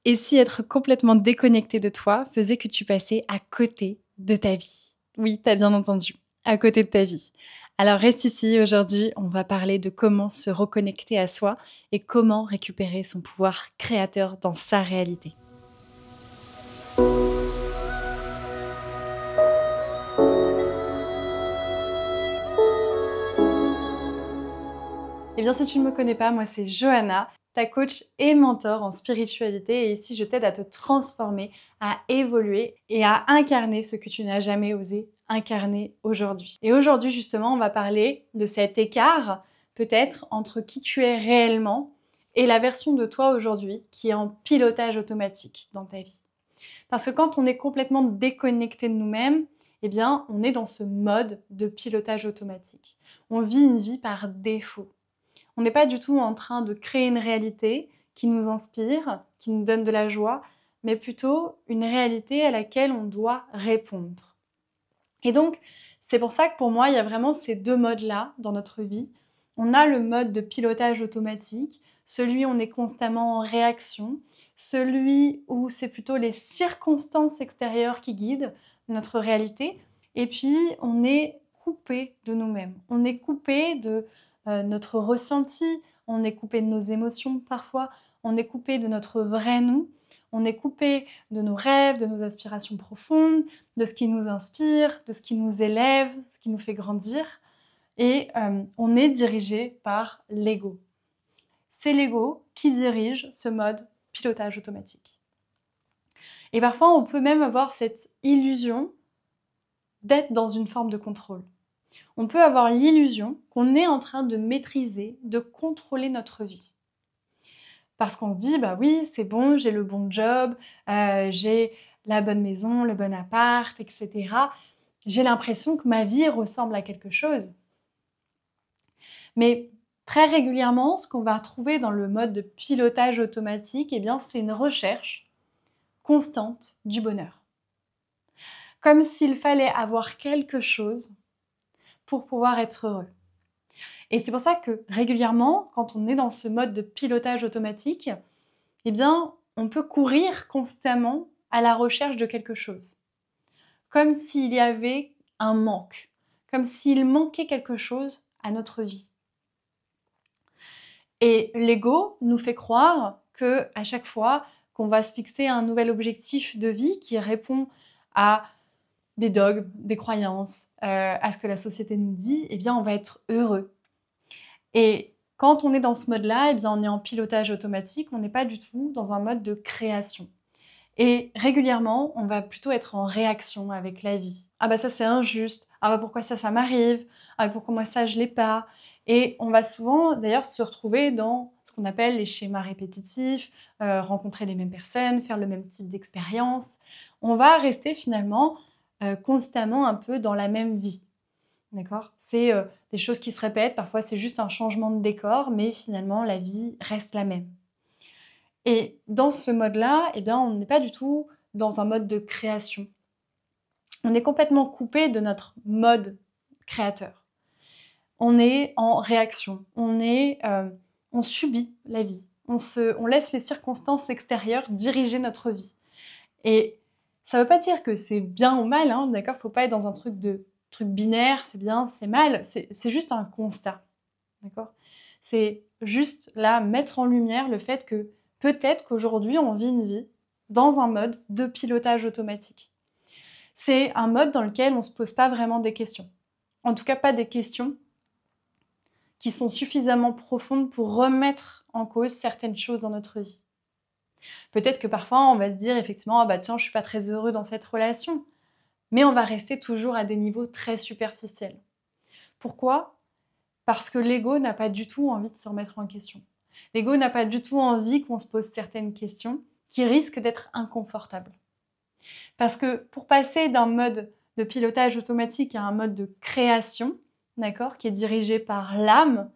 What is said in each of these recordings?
Et si être complètement déconnecté de toi faisait que tu passais à côté de ta vie? Oui, t'as bien entendu, à côté de ta vie. Alors reste ici, aujourd'hui, on va parler de comment se reconnecter à soi et comment récupérer son pouvoir créateur dans sa réalité. Eh bien, si tu ne me connais pas, moi c'est Johanna, ta coach et mentor en spiritualité, et ici je t'aide à te transformer, à évoluer et à incarner ce que tu n'as jamais osé incarner aujourd'hui. Et aujourd'hui justement, on va parler de cet écart peut-être entre qui tu es réellement et la version de toi aujourd'hui qui est en pilotage automatique dans ta vie. Parce que quand on est complètement déconnecté de nous-mêmes, eh bien, on est dans ce mode de pilotage automatique. On vit une vie par défaut. On n'est pas du tout en train de créer une réalité qui nous inspire, qui nous donne de la joie, mais plutôt une réalité à laquelle on doit répondre. Et donc, c'est pour ça que pour moi, il y a vraiment ces deux modes-là dans notre vie. On a le mode de pilotage automatique, celui où on est constamment en réaction, celui où c'est plutôt les circonstances extérieures qui guident notre réalité. Et puis, on est coupé de nous-mêmes. On est coupé de notre ressenti, on est coupé de nos émotions parfois, on est coupé de notre vrai nous, on est coupé de nos rêves, de nos aspirations profondes, de ce qui nous inspire, de ce qui nous élève, ce qui nous fait grandir. Et on est dirigé par l'ego. C'est l'ego qui dirige ce mode pilotage automatique. Et parfois, on peut même avoir cette illusion d'être dans une forme de contrôle. On peut avoir l'illusion qu'on est en train de maîtriser, de contrôler notre vie. Parce qu'on se dit, bah oui, c'est bon, j'ai le bon job, j'ai la bonne maison, le bon appart, etc. J'ai l'impression que ma vie ressemble à quelque chose. Mais très régulièrement, ce qu'on va trouver dans le mode de pilotage automatique, eh bien, c'est une recherche constante du bonheur. Comme s'il fallait avoir quelque chose pour pouvoir être heureux. Et c'est pour ça que régulièrement, quand on est dans ce mode de pilotage automatique, eh bien, on peut courir constamment à la recherche de quelque chose. Comme s'il y avait un manque, comme s'il manquait quelque chose à notre vie. Et l'ego nous fait croire que à chaque fois qu'on va se fixer un nouvel objectif de vie qui répond à des dogmes, des croyances, à ce que la société nous dit, eh bien, on va être heureux. Et quand on est dans ce mode-là, eh bien, on est en pilotage automatique, on n'est pas du tout dans un mode de création. Et régulièrement, on va plutôt être en réaction avec la vie. Ah bah ça c'est injuste, ah bah pourquoi ça m'arrive, ah bah pourquoi moi ça je l'ai pas. Et on va souvent d'ailleurs se retrouver dans ce qu'on appelle les schémas répétitifs, rencontrer les mêmes personnes, faire le même type d'expérience. On va rester finalement constamment un peu dans la même vie. D'accord ? C'est des choses qui se répètent, parfois c'est juste un changement de décor, mais finalement la vie reste la même. Et dans ce mode-là, eh bien, on n'est pas du tout dans un mode de création. On est complètement coupé de notre mode créateur. On est en réaction, on subit la vie, on laisse les circonstances extérieures diriger notre vie. Et ça ne veut pas dire que c'est bien ou mal, hein, d'accord ? Il ne faut pas être dans un truc binaire, c'est bien, c'est mal, c'est juste un constat, d'accord ? C'est juste là mettre en lumière le fait que peut-être qu'aujourd'hui, on vit une vie dans un mode de pilotage automatique. C'est un mode dans lequel on ne se pose pas vraiment des questions. En tout cas, pas des questions qui sont suffisamment profondes pour remettre en cause certaines choses dans notre vie. Peut-être que parfois, on va se dire effectivement, ah bah tiens, je suis pas très heureux dans cette relation. Mais on va rester toujours à des niveaux très superficiels. Pourquoi ? Parce que l'ego n'a pas du tout envie de se remettre en question. L'ego n'a pas du tout envie qu'on se pose certaines questions qui risquent d'être inconfortables. Parce que pour passer d'un mode de pilotage automatique à un mode de création, d'accord, qui est dirigé par l'âme,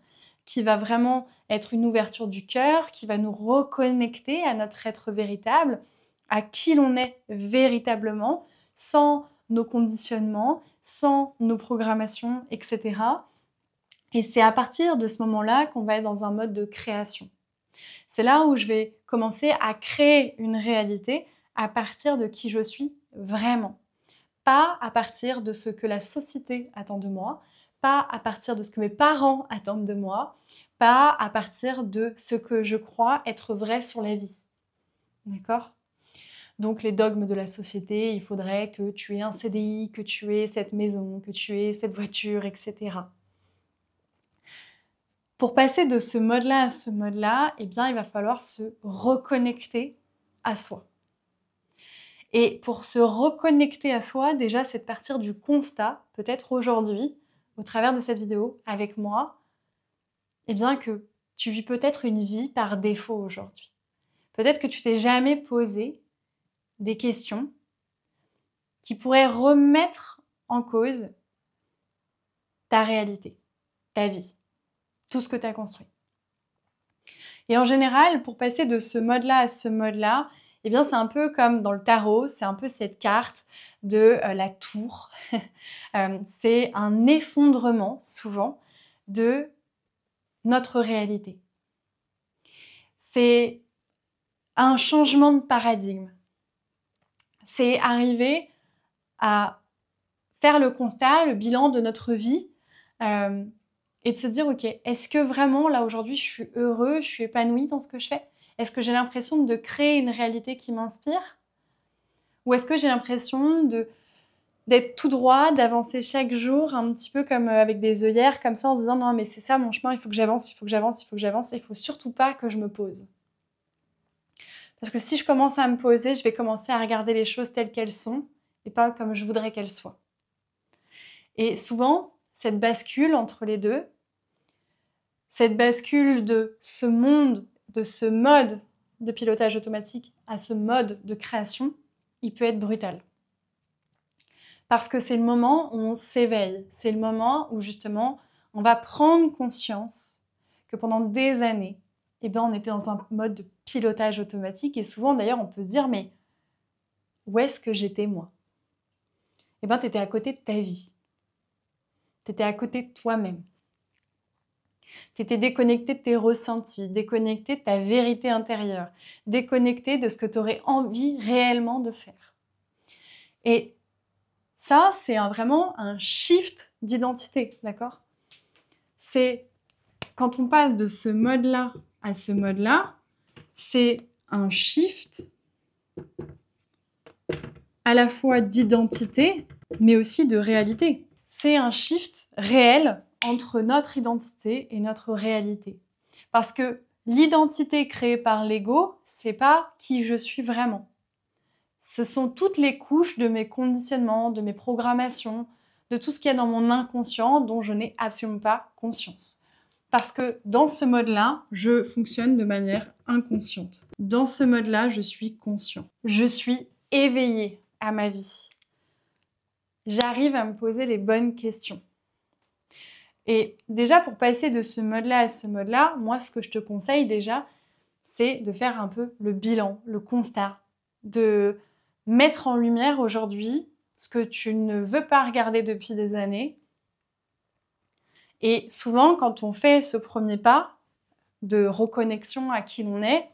qui va vraiment être une ouverture du cœur, qui va nous reconnecter à notre être véritable, à qui l'on est véritablement, sans nos conditionnements, sans nos programmations, etc. Et c'est à partir de ce moment-là qu'on va être dans un mode de création. C'est là où je vais commencer à créer une réalité à partir de qui je suis vraiment. Pas à partir de ce que la société attend de moi, pas à partir de ce que mes parents attendent de moi, pas à partir de ce que je crois être vrai sur la vie. D'accord ? Donc les dogmes de la société, il faudrait que tu aies un CDI, que tu aies cette maison, que tu aies cette voiture, etc. Pour passer de ce mode-là à ce mode-là, eh bien, il va falloir se reconnecter à soi. Et pour se reconnecter à soi, déjà, c'est de partir du constat, peut-être aujourd'hui, au travers de cette vidéo, avec moi, eh bien, que tu vis peut-être une vie par défaut aujourd'hui. Peut-être que tu t'es jamais posé des questions qui pourraient remettre en cause ta réalité, ta vie, tout ce que tu as construit. Et en général, pour passer de ce mode-là à ce mode-là, eh bien, c'est un peu comme dans le tarot, c'est un peu cette carte de la tour. C'est un effondrement, souvent, de notre réalité. C'est un changement de paradigme. C'est arriver à faire le constat, le bilan de notre vie et de se dire, ok, est-ce que vraiment, là, aujourd'hui, je suis heureux, je suis épanoui dans ce que je fais ? Est-ce que j'ai l'impression de créer une réalité qui m'inspire ? Ou est-ce que j'ai l'impression d'être tout droit, d'avancer chaque jour, un petit peu comme avec des œillères, comme ça, en se disant, non, mais c'est ça mon chemin, il faut que j'avance, il faut que j'avance, il faut que j'avance, et il faut surtout pas que je me pose. Parce que si je commence à me poser, je vais commencer à regarder les choses telles qu'elles sont, et pas comme je voudrais qu'elles soient. Et souvent, cette bascule entre les deux, cette bascule de ce monde, de ce mode de pilotage automatique à ce mode de création, il peut être brutal. Parce que c'est le moment où on s'éveille, c'est le moment où justement on va prendre conscience que pendant des années, eh ben, on était dans un mode de pilotage automatique et souvent d'ailleurs on peut se dire mais où est-ce que j'étais moi ? Eh ben, tu étais à côté de ta vie, tu étais à côté de toi-même. Tu étais déconnecté de tes ressentis, déconnecté de ta vérité intérieure, déconnecté de ce que tu aurais envie réellement de faire. Et ça, c'est vraiment un shift d'identité, d'accord ? C'est quand on passe de ce mode-là à ce mode-là, c'est un shift à la fois d'identité, mais aussi de réalité. C'est un shift réel entre notre identité et notre réalité. Parce que l'identité créée par l'ego, c'est pas qui je suis vraiment. Ce sont toutes les couches de mes conditionnements, de mes programmations, de tout ce qu'il y a dans mon inconscient dont je n'ai absolument pas conscience. Parce que dans ce mode-là, je fonctionne de manière inconsciente. Dans ce mode-là, je suis conscient. Je suis éveillée à ma vie. J'arrive à me poser les bonnes questions. Et déjà, pour passer de ce mode-là à ce mode-là, moi, ce que je te conseille déjà, c'est de faire un peu le bilan, le constat, de mettre en lumière aujourd'hui ce que tu ne veux pas regarder depuis des années. Et souvent, quand on fait ce premier pas de reconnexion à qui l'on est,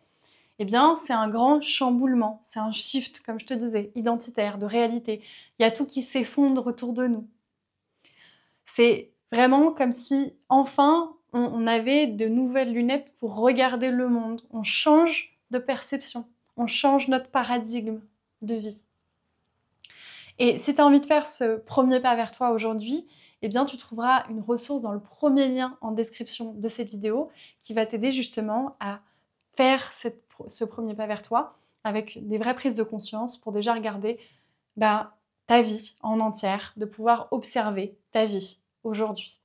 eh bien, c'est un grand chamboulement, c'est un shift, comme je te disais, identitaire, de réalité. Il y a tout qui s'effondre autour de nous. C'est vraiment comme si, enfin, on avait de nouvelles lunettes pour regarder le monde. On change de perception, on change notre paradigme de vie. Et si tu as envie de faire ce premier pas vers toi aujourd'hui, eh bien, tu trouveras une ressource dans le premier lien en description de cette vidéo qui va t'aider justement à faire ce premier pas vers toi avec des vraies prises de conscience pour déjà regarder ta vie en entière, de pouvoir observer ta vie aujourd'hui.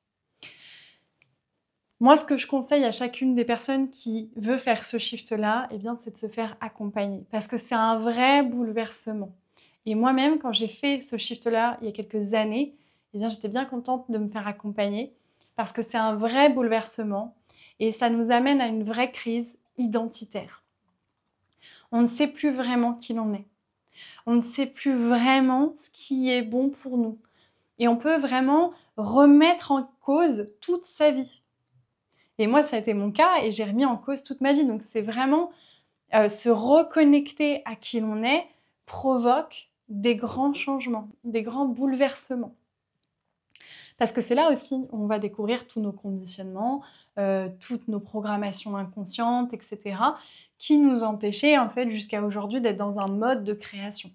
Moi, ce que je conseille à chacune des personnes qui veut faire ce shift-là, eh bien, c'est de se faire accompagner parce que c'est un vrai bouleversement. Et moi-même, quand j'ai fait ce shift-là il y a quelques années, eh bien, j'étais bien contente de me faire accompagner parce que c'est un vrai bouleversement et ça nous amène à une vraie crise identitaire. On ne sait plus vraiment qui l'on est. On ne sait plus vraiment ce qui est bon pour nous. Et on peut vraiment remettre en cause toute sa vie. Et moi, ça a été mon cas et j'ai remis en cause toute ma vie. Donc, c'est vraiment se reconnecter à qui l'on est provoque des grands changements, des grands bouleversements. Parce que c'est là aussi où on va découvrir tous nos conditionnements, toutes nos programmations inconscientes, etc., qui nous empêchaient en fait jusqu'à aujourd'hui d'être dans un mode de création.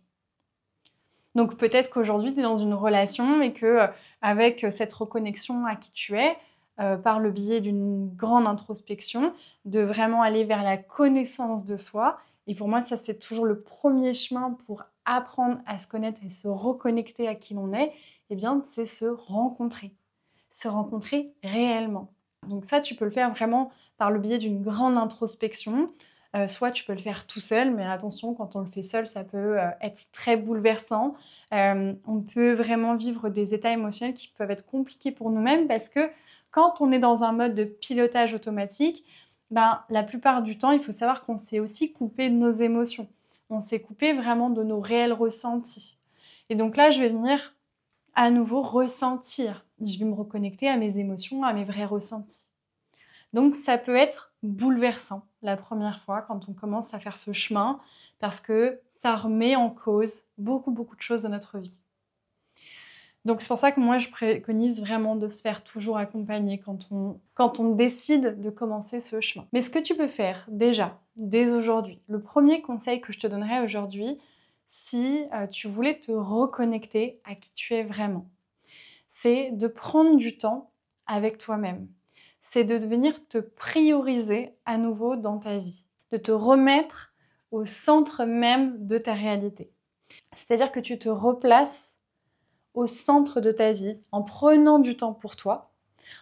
Donc peut-être qu'aujourd'hui tu es dans une relation et que avec cette reconnexion à qui tu es, par le biais d'une grande introspection, de vraiment aller vers la connaissance de soi. Et pour moi, ça c'est toujours le premier chemin pour apprendre à se connaître et se reconnecter à qui l'on est, eh bien c'est se rencontrer réellement. Donc ça, tu peux le faire vraiment par le biais d'une grande introspection. Soit tu peux le faire tout seul, mais attention, quand on le fait seul, ça peut être très bouleversant. On peut vraiment vivre des états émotionnels qui peuvent être compliqués pour nous-mêmes parce que quand on est dans un mode de pilotage automatique, la plupart du temps, il faut savoir qu'on s'est aussi coupé de nos émotions. On s'est coupé vraiment de nos réels ressentis. Et donc là, je vais venir à nouveau ressentir. Je vais me reconnecter à mes émotions, à mes vrais ressentis. Donc ça peut être bouleversant la première fois quand on commence à faire ce chemin parce que ça remet en cause beaucoup de choses de notre vie. Donc c'est pour ça que moi je préconise vraiment de se faire toujours accompagner quand on décide de commencer ce chemin. Mais ce que tu peux faire déjà, dès aujourd'hui, le premier conseil que je te donnerais aujourd'hui, si tu voulais te reconnecter à qui tu es vraiment, c'est de prendre du temps avec toi-même. C'est de venir te prioriser à nouveau dans ta vie, de te remettre au centre même de ta réalité. C'est-à-dire que tu te replaces au centre de ta vie en prenant du temps pour toi,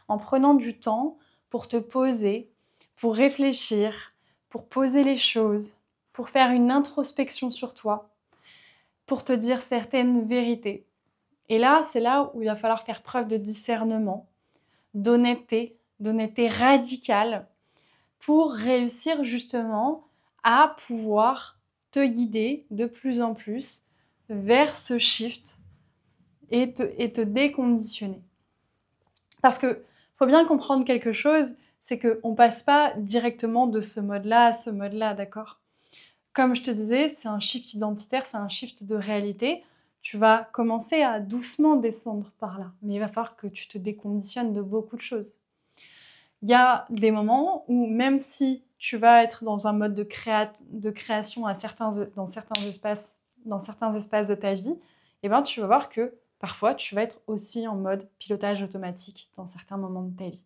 en prenant du temps pour te poser, pour réfléchir, pour poser les choses, pour faire une introspection sur toi, pour te dire certaines vérités. Et là, c'est là où il va falloir faire preuve de discernement, d'honnêteté radicale pour réussir justement à pouvoir te guider de plus en plus vers ce shift et te déconditionner. Parce que faut bien comprendre quelque chose, c'est qu'on ne passe pas directement de ce mode-là à ce mode-là, d'accord ? Comme je te disais, c'est un shift identitaire, c'est un shift de réalité. Tu vas commencer à doucement descendre par là, mais il va falloir que tu te déconditionnes de beaucoup de choses. Il y a des moments où même si tu vas être dans un mode de création dans certains espaces de ta vie, eh ben, tu vas voir que parfois tu vas être aussi en mode pilotage automatique dans certains moments de ta vie.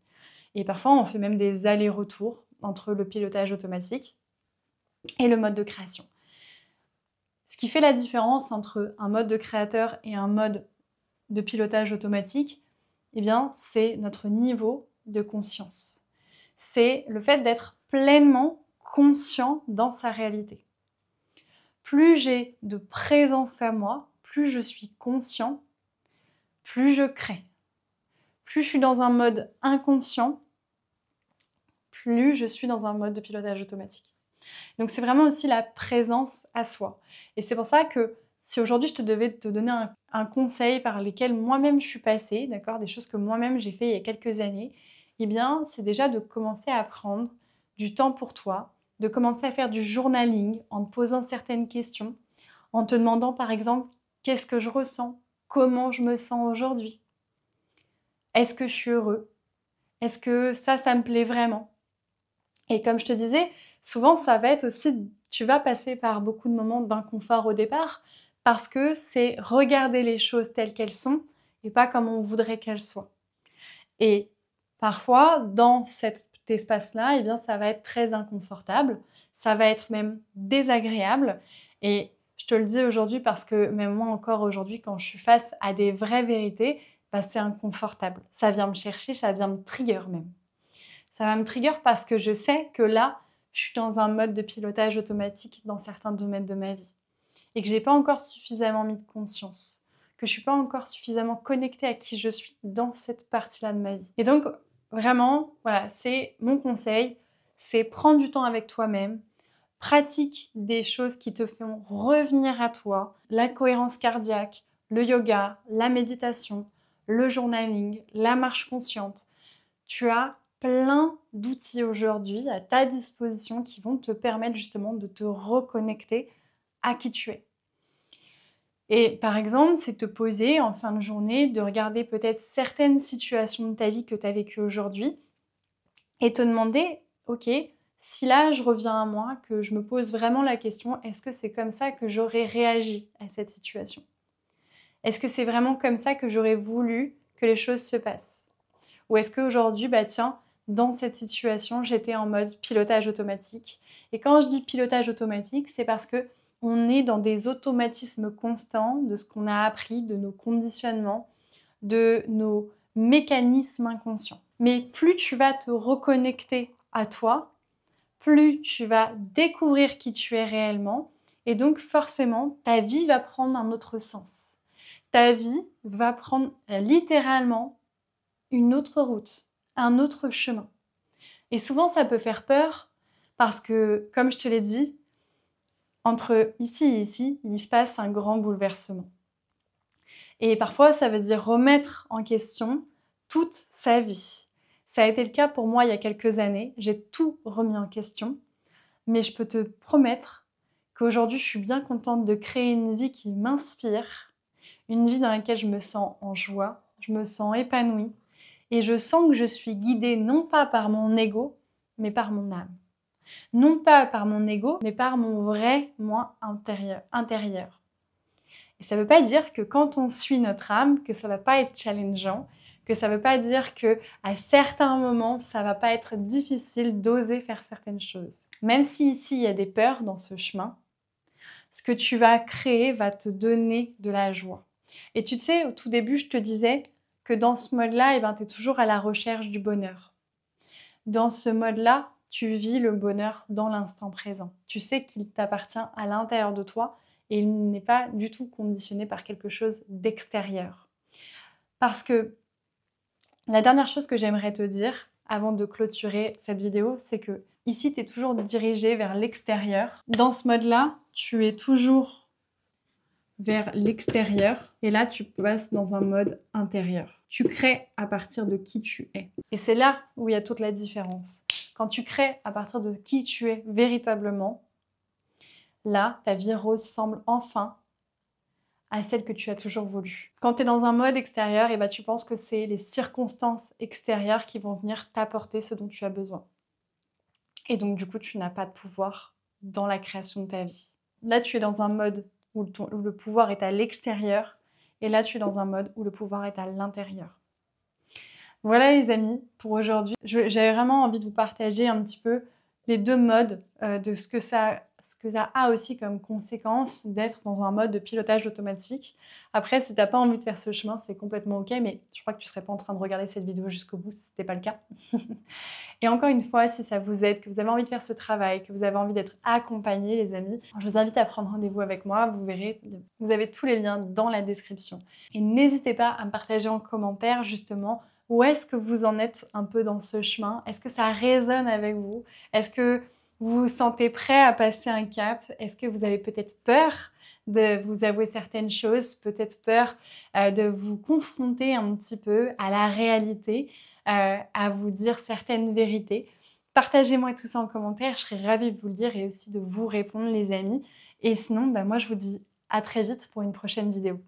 Et parfois on fait même des allers-retours entre le pilotage automatique et le mode de création. Ce qui fait la différence entre un mode de créateur et un mode de pilotage automatique, eh bien, c'est notre niveau de conscience. C'est le fait d'être pleinement conscient dans sa réalité. Plus j'ai de présence à moi, plus je suis conscient, plus je crée. Plus je suis dans un mode inconscient, plus je suis dans un mode de pilotage automatique. Donc c'est vraiment aussi la présence à soi. Et c'est pour ça que si aujourd'hui je te devais te donner un conseil par lesquels moi-même je suis passée, d'accord, des choses que moi-même j'ai fait il y a quelques années, eh bien c'est déjà de commencer à prendre du temps pour toi, de commencer à faire du journaling en te posant certaines questions, en te demandant par exemple qu'est-ce que je ressens, comment je me sens aujourd'hui, est-ce que je suis heureux, est-ce que ça me plaît vraiment. Et comme je te disais, souvent ça va être aussi, tu vas passer par beaucoup de moments d'inconfort au départ parce que c'est regarder les choses telles qu'elles sont et pas comme on voudrait qu'elles soient. Et parfois, dans cet espace-là, eh bien, ça va être très inconfortable, ça va être même désagréable. Et je te le dis aujourd'hui parce que même moi encore aujourd'hui, quand je suis face à des vraies vérités, c'est inconfortable. Ça vient me chercher, ça vient me trigger même. Ça va me trigger parce que je sais que là, je suis dans un mode de pilotage automatique dans certains domaines de ma vie et que j'ai pas encore suffisamment mis de conscience, que je suis pas encore suffisamment connectée à qui je suis dans cette partie-là de ma vie. Et donc, vraiment, voilà, c'est mon conseil, c'est prendre du temps avec toi-même, pratique des choses qui te font revenir à toi, la cohérence cardiaque, le yoga, la méditation, le journaling, la marche consciente. Tu as plein d'outils aujourd'hui à ta disposition qui vont te permettre justement de te reconnecter à qui tu es. Et par exemple, c'est te poser en fin de journée, de regarder peut-être certaines situations de ta vie que tu as vécues aujourd'hui et te demander, ok, si là je reviens à moi, que je me pose vraiment la question, est-ce que c'est comme ça que j'aurais réagi à cette situation? Est-ce que c'est vraiment comme ça que j'aurais voulu que les choses se passent? Ou est-ce qu'aujourd'hui, bah tiens, dans cette situation, j'étais en mode pilotage automatique. Et quand je dis pilotage automatique, c'est parce que on est dans des automatismes constants de ce qu'on a appris, de nos conditionnements, de nos mécanismes inconscients. Mais plus tu vas te reconnecter à toi, plus tu vas découvrir qui tu es réellement, et donc forcément, ta vie va prendre un autre sens. Ta vie va prendre littéralement une autre route, un autre chemin. Et souvent, ça peut faire peur parce que, comme je te l'ai dit, entre ici et ici, il se passe un grand bouleversement. Et parfois, ça veut dire remettre en question toute sa vie. Ça a été le cas pour moi il y a quelques années. J'ai tout remis en question. Mais je peux te promettre qu'aujourd'hui, je suis bien contente de créer une vie qui m'inspire, une vie dans laquelle je me sens en joie, je me sens épanouie et je sens que je suis guidée non pas par mon ego, mais par mon âme. Non pas par mon ego, mais par mon vrai moi intérieur. Et ça ne veut pas dire que quand on suit notre âme, que ça ne va pas être challengeant, que ça ne veut pas dire que à certains moments, ça ne va pas être difficile d'oser faire certaines choses. Même si ici, il y a des peurs dans ce chemin, ce que tu vas créer va te donner de la joie. Et tu sais, au tout début, je te disais que dans ce mode-là, tu es toujours à la recherche du bonheur. Dans ce mode-là, tu vis le bonheur dans l'instant présent. Tu sais qu'il t'appartient à l'intérieur de toi et il n'est pas du tout conditionné par quelque chose d'extérieur. Parce que la dernière chose que j'aimerais te dire avant de clôturer cette vidéo, c'est que ici, tu es toujours dirigé vers l'extérieur. Dans ce mode-là, tu es toujours vers l'extérieur et là, tu passes dans un mode intérieur. Tu crées à partir de qui tu es. Et c'est là où il y a toute la différence. Quand tu crées à partir de qui tu es véritablement, là, ta vie ressemble enfin à celle que tu as toujours voulu. Quand tu es dans un mode extérieur, tu penses que c'est les circonstances extérieures qui vont venir t'apporter ce dont tu as besoin. Et donc, du coup, tu n'as pas de pouvoir dans la création de ta vie. Là, tu es dans un mode où le pouvoir est à l'extérieur. Et là, tu es dans un mode où le pouvoir est à l'intérieur. Voilà les amis, pour aujourd'hui. J'avais vraiment envie de vous partager un petit peu les deux modes de ce que ça a aussi comme conséquence d'être dans un mode de pilotage automatique. Après, si tu n'as pas envie de faire ce chemin, c'est complètement ok, mais je crois que tu ne serais pas en train de regarder cette vidéo jusqu'au bout si ce n'était pas le cas. Et encore une fois, si ça vous aide, que vous avez envie de faire ce travail, que vous avez envie d'être accompagné, les amis, je vous invite à prendre rendez-vous avec moi. Vous verrez, vous avez tous les liens dans la description. Et n'hésitez pas à me partager en commentaire justement où est-ce que vous en êtes un peu dans ce chemin. Est-ce que ça résonne avec vous? Est-ce que vous vous sentez prêt à passer un cap? Est-ce que vous avez peut-être peur de vous avouer certaines choses, peut-être peur de vous confronter un petit peu à la réalité, à vous dire certaines vérités? Partagez-moi tout ça en commentaire, je serais ravie de vous le lire et aussi de vous répondre les amis. Et sinon, moi je vous dis à très vite pour une prochaine vidéo.